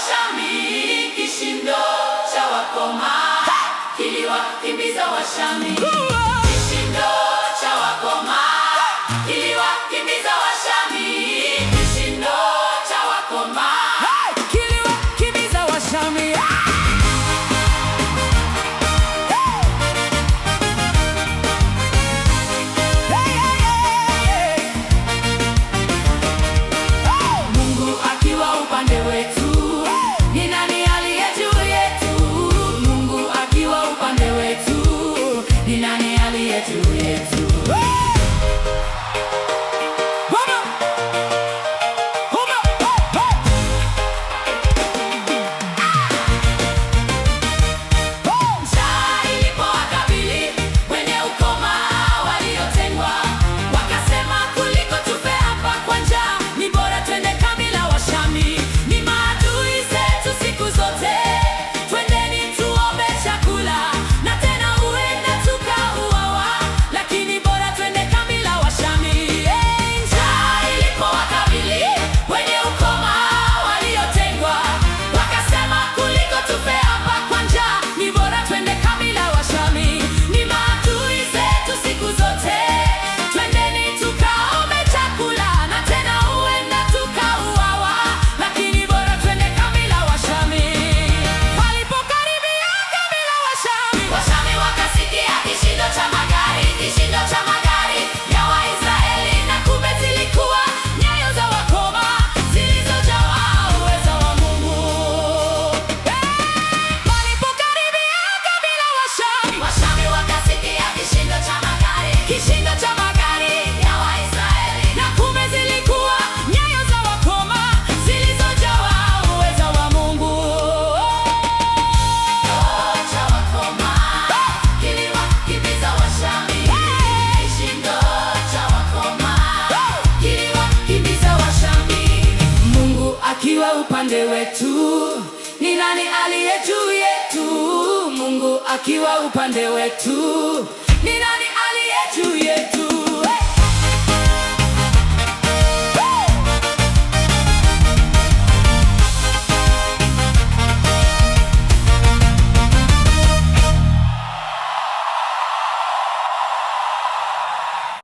Washami, kishindo cha wakoma kiliwakimbiza Washami. Kishindo cha wakoma kiliwakimbiza Washami. Kishindo cha wakoma kiliwakimbiza Washami. Mungu akiwa upande wetu, ni nani aliye juu yetu? Mungu akiwa upande wetu, ni nani aliye juu yetu? Kishindo cha magari ya Waisraeli na kumbe zilikuwa nyayo za wakoma zilizojawa uweza wa Mungu. Cha wakoma kiliwakimbiza Washami. Kishindo cha wakoma kiliwakimbiza Washami. Mungu akiwa upande wetu, ni nani aliye juu yetu? Mungu akiwa upande wetu, ni nani aliye juu yetu?